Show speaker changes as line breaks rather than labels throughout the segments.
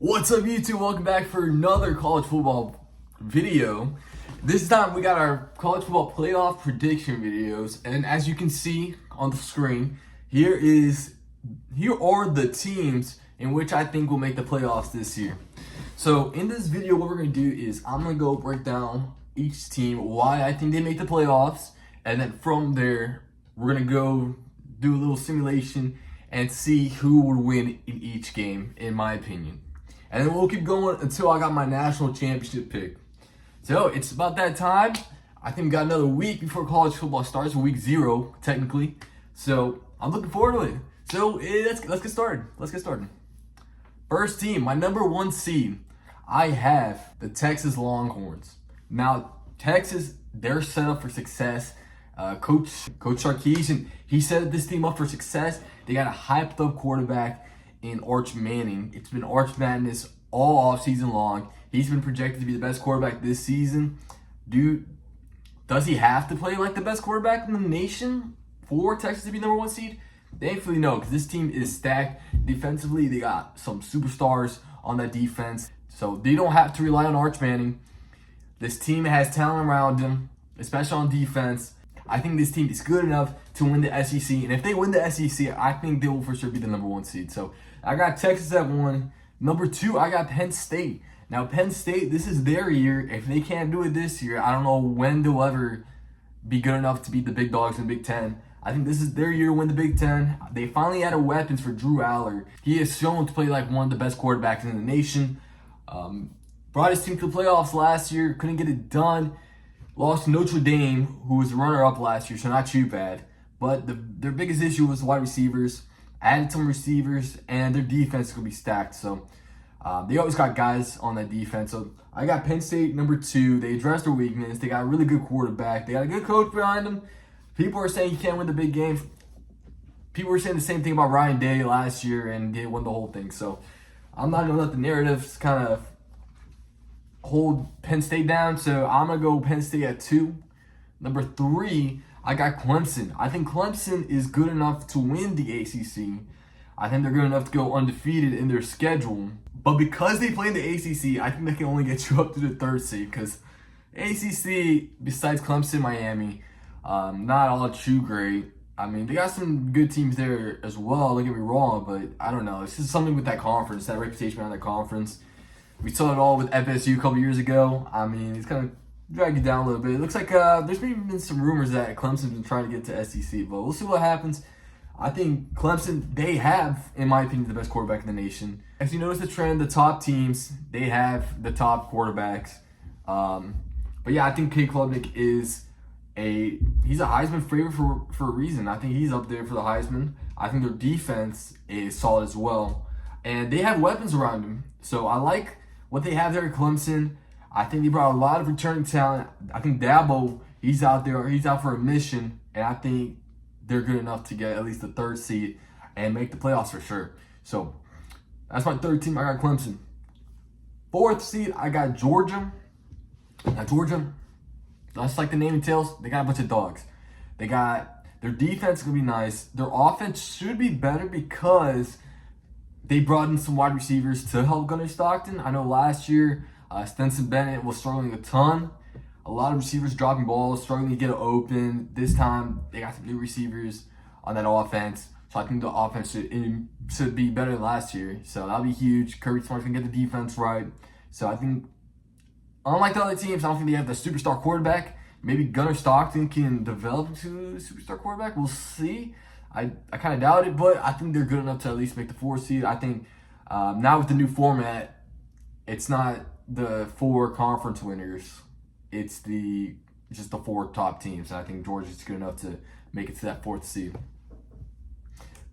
What's up, YouTube? Welcome back for another college football video. This time we got our college football playoff prediction videos, and as you can see on the screen, here are the teams in which I think will make the playoffs this year. So in this video, what we're gonna do is I'm gonna go break down each team, why I think they make the playoffs, and then from there we're gonna go do a little simulation and see who would win in each game, in my opinion. And then we'll keep going until I got my national championship pick. So it's about that time. I think we got another week before college football starts, week 0 technically. So I'm looking forward to it. So let's get started. First team, my number 1 seed, I have the Texas Longhorns. Now Texas, they're set up for success. Coach Sarkisian, he set this team up for success. They got a hyped up quarterback in Arch Manning. It's been Arch Madness all offseason long. He's been projected to be the best quarterback this season. Dude, does he have to play like the best quarterback in the nation for Texas to be number 1 seed? Thankfully, no, because this team is stacked defensively. They got some superstars on that defense, so they don't have to rely on Arch Manning. This team has talent around him, especially on defense. I think this team is good enough to win the SEC, and if they win the SEC, I think they will for sure be the number 1 seed. So I got Texas at 1. Number 2, I got Penn State. Now Penn State, this is their year. If they can't do it this year, I don't know when they'll ever be good enough to beat the big dogs in the Big Ten. I think this is their year to win the Big Ten. They finally added weapons for Drew Aller. He is shown to play like one of the best quarterbacks in the nation. Brought his team to the playoffs last year, couldn't get it done. Lost to Notre Dame, who was the runner-up last year, so not too bad. But their biggest issue was wide receivers. Added some receivers, and their defense is going to be stacked. So they always got guys on that defense. So I got Penn State number 2. They addressed their weakness. They got a really good quarterback. They got a good coach behind them. People are saying he can't win the big games. People were saying the same thing about Ryan Day last year, and he won the whole thing. So I'm not going to let the narratives kind of hold Penn State down. So I'm going to go Penn State at 2. Number 3, I got Clemson. I think Clemson is good enough to win the ACC. I think they're good enough to go undefeated in their schedule. But because they play in the ACC, I think they can only get you up to the 3rd seed. Because ACC, besides Clemson, Miami, not all too great. I mean, they got some good teams there as well, don't get me wrong. But I don't know. It's just something with that conference, that reputation behind that conference. We saw it all with FSU a couple years ago. I mean, it's kind of drag you down a little bit. It looks like there's maybe been some rumors that Clemson's been trying to get to SEC, but we'll see what happens. I think Clemson, they have, in my opinion, the best quarterback in the nation. As you notice the trend, the top teams, they have the top quarterbacks. But yeah, I think Cade Klubnik is he's a Heisman favorite for a reason. I think he's up there for the Heisman. I think their defense is solid as well. And they have weapons around him. So I like what they have there at Clemson. I think they brought a lot of returning talent. I think Dabo, he's out there. He's out for a mission. And I think they're good enough to get at least the 3rd seed and make the playoffs for sure. So that's my 3rd team. I got Clemson. 4th seed, I got Georgia. Now Georgia, just like the name entails, they got a bunch of dogs. They got their defense is going to be nice. Their offense should be better because they brought in some wide receivers to help Gunnar Stockton. I know last year, Stetson Bennett was struggling a ton. A lot of receivers dropping balls, struggling to get it open. This time, they got some new receivers on that offense. So I think the offense should be better than last year. So that'll be huge. Kirby Smart's going to get the defense right. So I think, unlike the other teams, I don't think they have the superstar quarterback. Maybe Gunnar Stockton can develop into a superstar quarterback. We'll see. I kind of doubt it, but I think they're good enough to at least make the 4th seed. I think now with the new format, it's not the 4 conference winners. It's just the 4 top teams. And I think Georgia's good enough to make it to that 4th seed.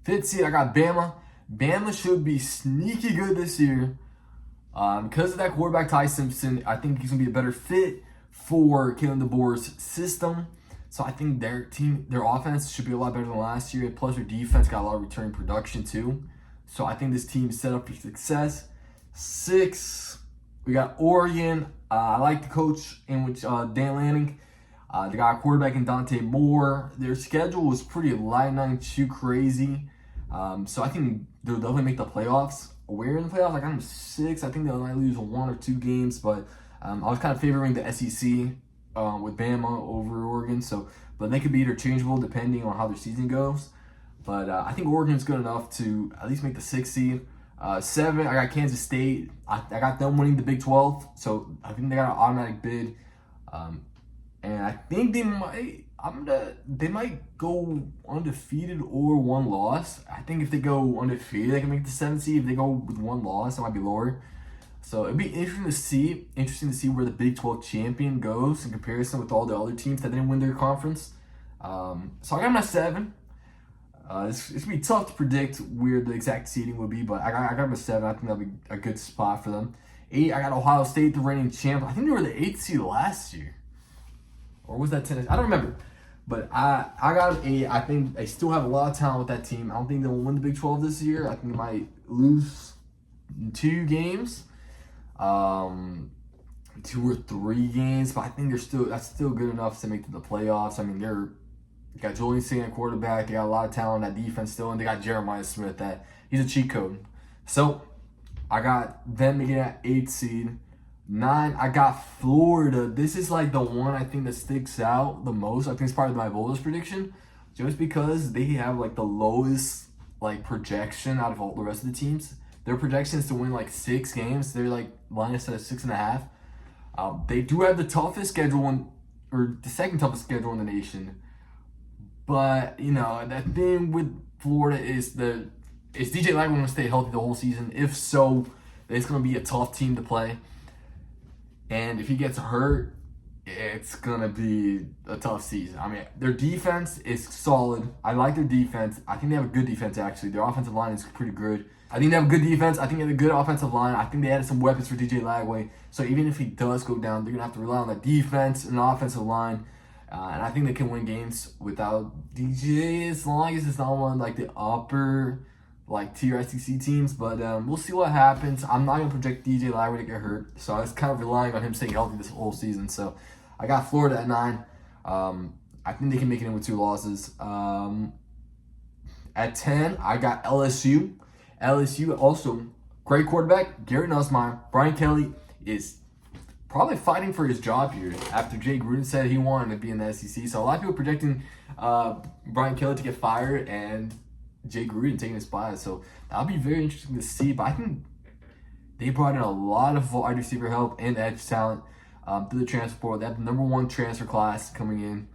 5th seed, I got Bama. Bama should be sneaky good this year. Because of that quarterback, Ty Simpson, I think he's going to be a better fit for Kalen DeBoer's system. So I think their team, their offense should be a lot better than last year. Plus their defense got a lot of returning production too. So I think this team is set up for success. 6, we got Oregon. I like the coach in which Dan Lanning. They got a quarterback in Dante Moore. Their schedule was pretty light, not too crazy. So I think they'll definitely make the playoffs. where in the playoffs. I got them 6. I think they might lose 1 or 2 games, but I was kind of favoring the SEC with Bama over Oregon. So, but they could be interchangeable depending on how their season goes. But I think Oregon's good enough to at least make the 6th seed. 7, I got Kansas State. I got them winning the Big 12, so I think they got an automatic bid. And I think they might go undefeated or 1 loss. I think if they go undefeated, they can make the 7th seed. If they go with 1 loss, it might be lower. So it'd be interesting to see where the Big 12 champion goes in comparison with all the other teams that didn't win their conference. So I got my 7. It's gonna be tough to predict where the exact seeding would be, but I got them a 7. I think that'll be a good spot for them. 8, I got Ohio State, the reigning champ. I think they were the 8th seed last year, or was that Tennessee? I don't remember, but I got them 8. I think they still have a lot of talent with that team. I don't think they'll win the Big 12 this year. I think they might lose 2 games, 2 or 3 games, but I think that's still good enough to make to the playoffs. I mean, they got Julian Saint at quarterback. They got a lot of talent on that defense still, and they got Jeremiah Smith. He's a cheat code. So I got them to get at 8th seed. 9, I got Florida. This is like the one I think that sticks out the most. I think it's part of my boldest prediction, just because they have like the lowest like projection out of all the rest of the teams. Their projection is to win like 6 games. They're like minus at 6.5. They do have the toughest schedule, or the second toughest schedule in the nation. But, you know, that thing with Florida is DJ Lagway going to stay healthy the whole season? If so, it's going to be a tough team to play. And if he gets hurt, it's going to be a tough season. I mean, their defense is solid. I like their defense. I think they have a good defense, actually. Their offensive line is pretty good. I think they have a good defense. I think they have a good offensive line. I think they added some weapons for DJ Lagway. So even if he does go down, they're going to have to rely on the defense and the offensive line. And I think they can win games without DJ as long as it's not one like the upper like tier SEC teams. But we'll see what happens. I'm not going to project DJ Lagway to get hurt. So I was kind of relying on him staying healthy this whole season. So I got Florida at 9. I think they can make it in with 2 losses. At 10, I got LSU. LSU also great quarterback, Garrett Nussmeier. Brian Kelly is probably fighting for his job here after Jay Gruden said he wanted to be in the SEC. So a lot of people projecting Brian Kelly to get fired and Jay Gruden taking his spot. So that'll be very interesting to see. But I think they brought in a lot of wide receiver help and edge talent through the transfer portal. They have the number 1 transfer class coming in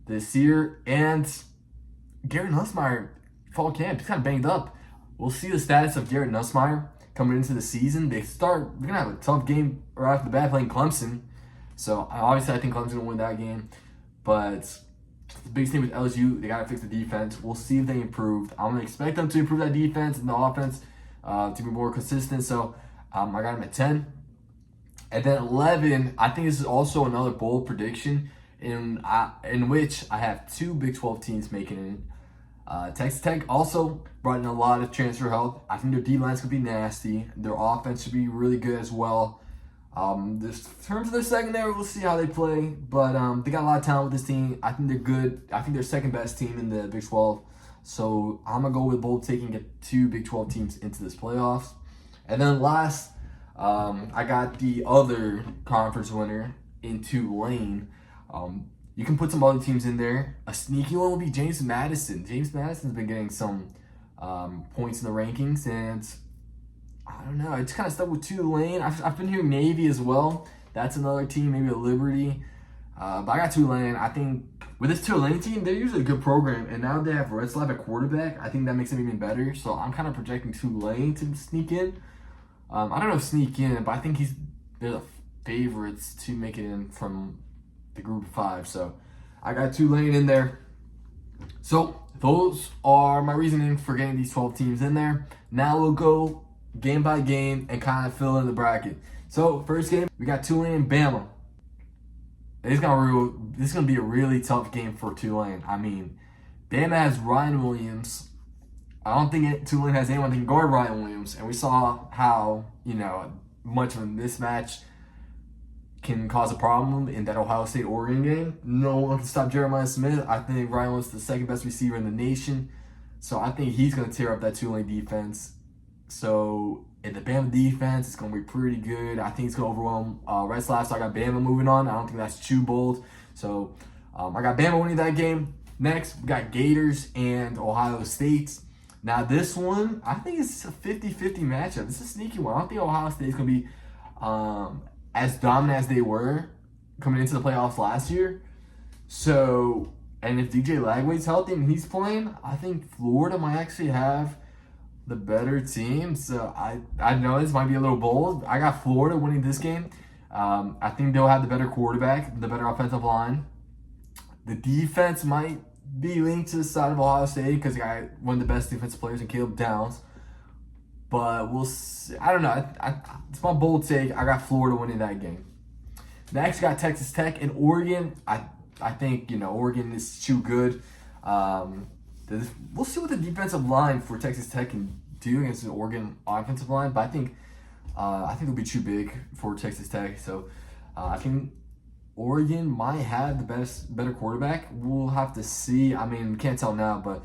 this year. And Garrett Nussmeier, fall camp, he's kind of banged up. We'll see the status of Garrett Nussmeier coming into the season. They're going to have a tough game right off the bat playing Clemson. So, obviously, I think Clemson will win that game. But the biggest thing with LSU, they got to fix the defense. We'll see if they improve. I'm going to expect them to improve that defense and the offense to be more consistent. So, I got them at 10. And then 11, I think this is also another bold prediction in which I have 2 Big 12 teams making it. Texas Tech also brought in a lot of transfer help. I think their D-line's going to be nasty. Their offense should be really good as well. In terms of their secondary, we'll see how they play. But they got a lot of talent with this team. I think they're good. I think they're second best team in the Big 12. So I'm going to go with bold taking get 2 Big 12 teams into this playoffs. And then last, I got the other conference winner in Tulane. You can put some other teams in there. A sneaky one will be James Madison. James Madison's been getting some points in the rankings, and I don't know. I just kind of stuck with Tulane. I've been hearing Navy as well. That's another team, maybe a Liberty. But I got Tulane. I think with this Tulane team, they're usually a good program, and now they have Retzlaff at quarterback. I think that makes them even better. So I'm kind of projecting Tulane to sneak in. I don't know if sneak in, but I think they're the favorites to make it in from the group of 5. So I got Tulane in there. So those are my reasoning for getting these 12 teams in there. Now we'll go game by game and kind of fill in the bracket. So first game, we got Tulane and Bama. This is gonna be a really tough game for Tulane. I mean, Bama has Ryan Williams. I don't think Tulane has anyone that can guard Ryan Williams, and we saw how much of a mismatch can cause a problem in that Ohio State-Oregon game. No one can stop Jeremiah Smith. I think Ryan was the second best receiver in the nation. So I think he's going to tear up that Tulane defense. So in the Bama defense, it's going to be pretty good. I think it's going to overwhelm Red Slash. So I got Bama moving on. I don't think that's too bold. So I got Bama winning that game. Next, we got Gators and Ohio State. Now this one, I think it's a 50-50 matchup. It's a sneaky one. I don't think Ohio State is going to be as dominant as they were coming into the playoffs last year. So, and if DJ Lagway's healthy and he's playing, I think Florida might actually have the better team. So I know this might be a little bold. I got Florida winning this game. I think they'll have the better quarterback, the better offensive line. The defense might be linked to the side of Ohio State because they got one of the best defensive players in Caleb Downs. But we'll see. I don't know. It's my bold take. I got Florida winning that game. Next, got Texas Tech and Oregon. I think, Oregon is too good. We'll see what the defensive line for Texas Tech can do against the Oregon offensive line, but I think it'll be too big for Texas Tech. So I think Oregon might have the better quarterback. We'll have to see. I mean, we can't tell now, but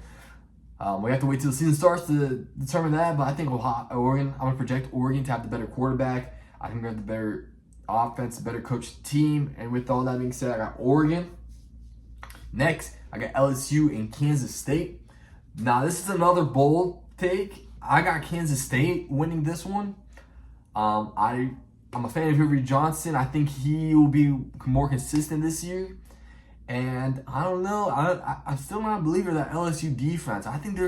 we have to wait till the season starts to determine that. But I think Oregon, I'm going to project Oregon to have the better quarterback. I think they have the better offense, the better coached team. And with all that being said, I got Oregon. Next, I got LSU and Kansas State. Now, this is another bold take. I got Kansas State winning this one. I'm a fan of Avery Johnson. I think he will be more consistent this year. And I don't know. I'm still not a believer that LSU defense. I think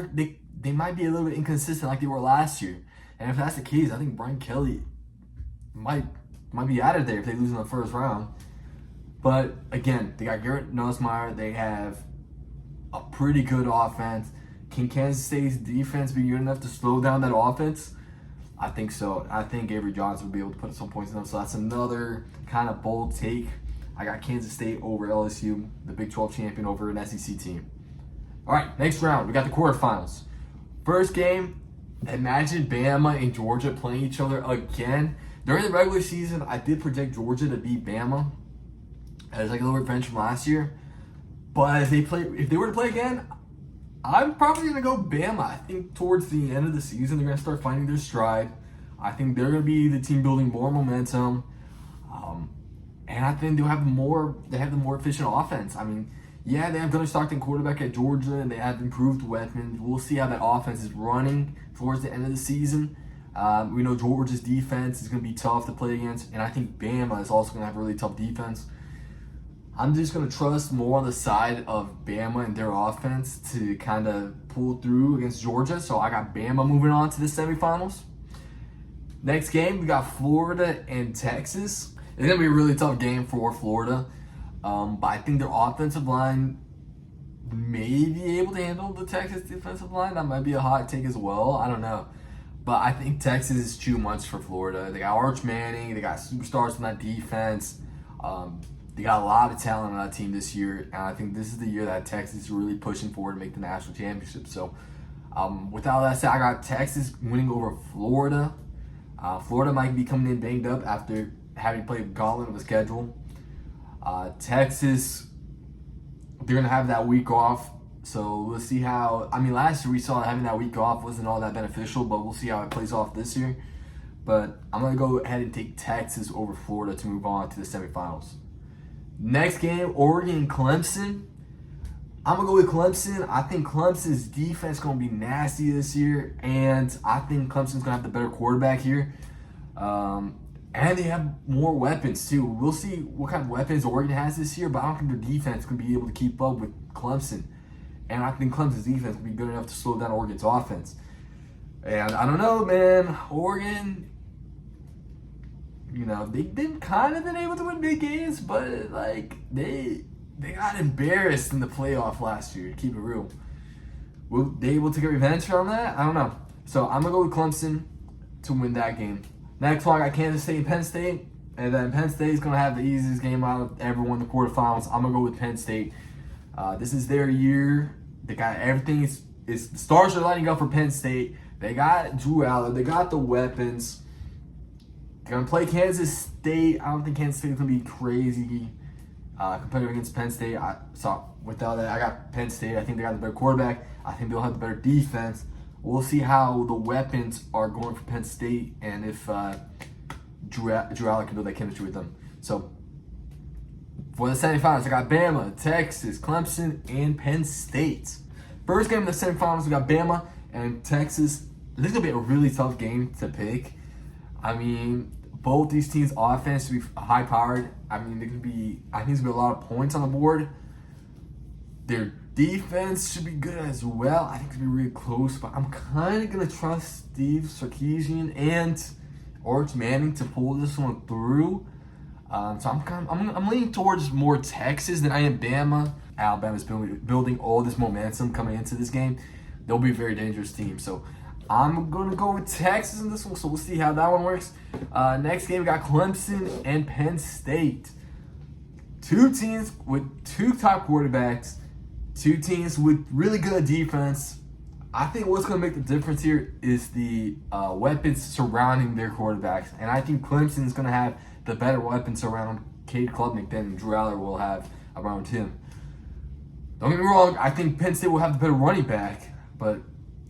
they might be a little bit inconsistent like they were last year. And if that's the case, I think Brian Kelly might be out of there if they lose in the first round. But again, they got Garrett Nussmeier. They have a pretty good offense. Can Kansas State's defense be good enough to slow down that offense? I think so. I think Avery Johnson will be able to put some points in them. So that's another kind of bold take. I got Kansas State over LSU, the Big 12 champion over an SEC team. All right, next round, we got the quarterfinals. First game, imagine Bama and Georgia playing each other again. During the regular season, I did project Georgia to beat Bama as like a little revenge from last year. But if they were to play again, I'm probably going to go Bama. I think towards the end of the season, they're going to start finding their stride. I think they're going to be the team building more momentum. And I think they have the more efficient offense. I mean, yeah, they have Gunnar Stockton quarterback at Georgia, and they have improved weapons. We'll see how that offense is running towards the end of the season. We know Georgia's defense is going to be tough to play against, and I think Bama is also going to have a really tough defense. I'm just going to trust more on the side of Bama and their offense to kind of pull through against Georgia. So I got Bama moving on to the semifinals. Next game, we got Florida and Texas. It's going to be a really tough game for Florida. But I think their offensive line may be able to handle the Texas defensive line. That might be a hot take as well. I don't know. But I think Texas is too much for Florida. They got Arch Manning. They got superstars on that defense. They got a lot of talent on that team this year. And I think this is the year that Texas is really pushing forward to make the national championship. So with all that said, I got Texas winning over Florida. Florida might be coming in banged up after having played gauntlet of a schedule. Texas, they're going to have that week off. So we'll see how. I mean, last year we saw having that week off wasn't all that beneficial, but we'll see how it plays off this year. But I'm going to go ahead and take Texas over Florida to move on to the semifinals. Next game, Oregon and Clemson. I'm going to go with Clemson. I think Clemson's defense is going to be nasty this year, and I think Clemson's going to have the better quarterback here. And they have more weapons, too. We'll see what kind of weapons Oregon has this year, but I don't think their defense is going to be able to keep up with Clemson. And I think Clemson's defense will be good enough to slow down Oregon's offense. And I don't know, man. Oregon, they've been kind of been able to win big games, but, they got embarrassed in the playoff last year, to keep it real. Will they able to get revenge from that? I don't know. So I'm going to go with Clemson to win that game. Next one, I got Kansas State and Penn State. And then Penn State is going to have the easiest game out of everyone in the quarterfinals. I'm going to go with Penn State. This is their year. They got everything. The stars are lining up for Penn State. They got Drew Allen. They got the weapons. They're going to play Kansas State. I don't think Kansas State is going to be crazy competitive against Penn State. So without that, I got Penn State. I think they got the better quarterback. I think they'll have the better defense. We'll see how the weapons are going for Penn State and if Drew Allen can build that chemistry with them. So for the semifinals, I got Bama, Texas, Clemson, and Penn State. First game in the semifinals, we got Bama and Texas. This is going to be a really tough game to pick. I mean, both these teams' offense will be high-powered. I mean, I think there's going to be a lot of points on the board. Their defense should be good as well. I think it's going to be really close, but I'm kind of going to trust Steve Sarkisian and Arch Manning to pull this one through. So I'm leaning towards more Texas than I am Bama. Alabama's building all this momentum coming into this game. They'll be a very dangerous team. So I'm going to go with Texas in this one, so we'll see how that one works. Next game, we got Clemson and Penn State. Two teams with two top quarterbacks, two teams with really good defense. I think what's going to make the difference here is the weapons surrounding their quarterbacks. And I think Clemson is going to have the better weapons around Cade Klubnik than Drew Allen will have around him. Don't get me wrong, I think Penn State will have the better running back, but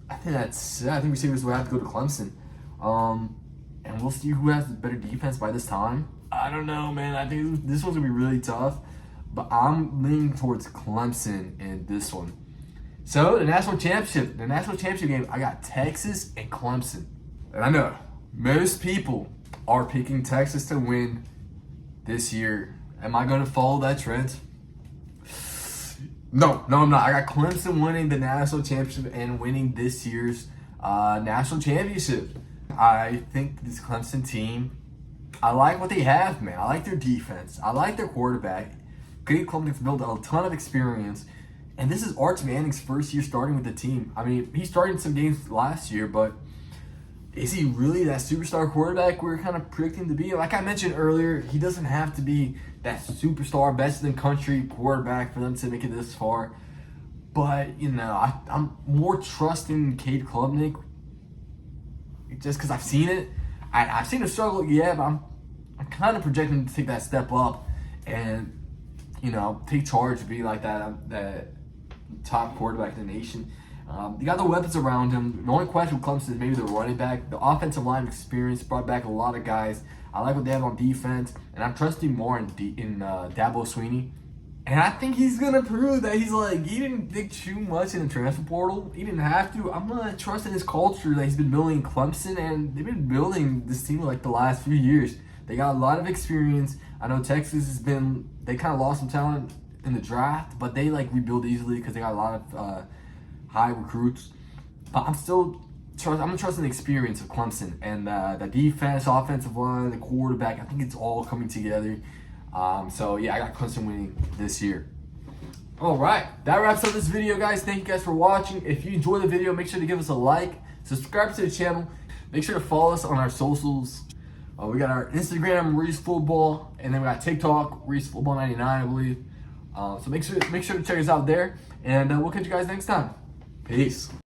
I think we see this will have to go to Clemson. And we'll see who has the better defense by this time. I don't know, man. I think this one's going to be really tough, but I'm leaning towards Clemson in this one. So, the national championship game, I got Texas and Clemson. And I know most people are picking Texas to win this year. Am I going to follow that trend? No, I'm not. I got Clemson winning the national championship and winning this year's national championship. I think this Clemson team, I like what they have, man. I like their defense. I like their quarterback. Cade Klubnik's built a ton of experience. And this is Arch Manning's first year starting with the team. I mean, he started some games last year, but is he really that superstar quarterback we're kind of predicting to be? Like I mentioned earlier, he doesn't have to be that superstar, best in country quarterback for them to make it this far. But, you know, I'm more trusting Cade Klubnik just because I've seen it. I've seen him struggle, yeah, but I'm kind of projecting him to take that step up and, you know, take charge, be like that top quarterback in the nation. You got the weapons around him. The only question with Clemson is maybe the running back. The offensive line experience brought back a lot of guys. I like what they have on defense, and I'm trusting more in Dabo Swinney. And I think he's going to prove that he didn't dig too much in the transfer portal. He didn't have to. I'm going to trust in his culture that he's been building in Clemson, and they've been building this team like the last few years. They got a lot of experience. I know Texas they kind of lost some talent in the draft, but they rebuild easily because they got a lot of high recruits. But I'm gonna trust in the experience of Clemson and the defense, offensive line, the quarterback. I think it's all coming together. So yeah, I got Clemson winning this year. All right, that wraps up this video, guys. Thank you guys for watching. If you enjoyed the video, make sure to give us a like, subscribe to the channel, make sure to follow us on our socials. We got our Instagram, Reese Football, and then we got TikTok, Reese Football 99, I believe. So make sure to check us out there, and we'll catch you guys next time. Peace.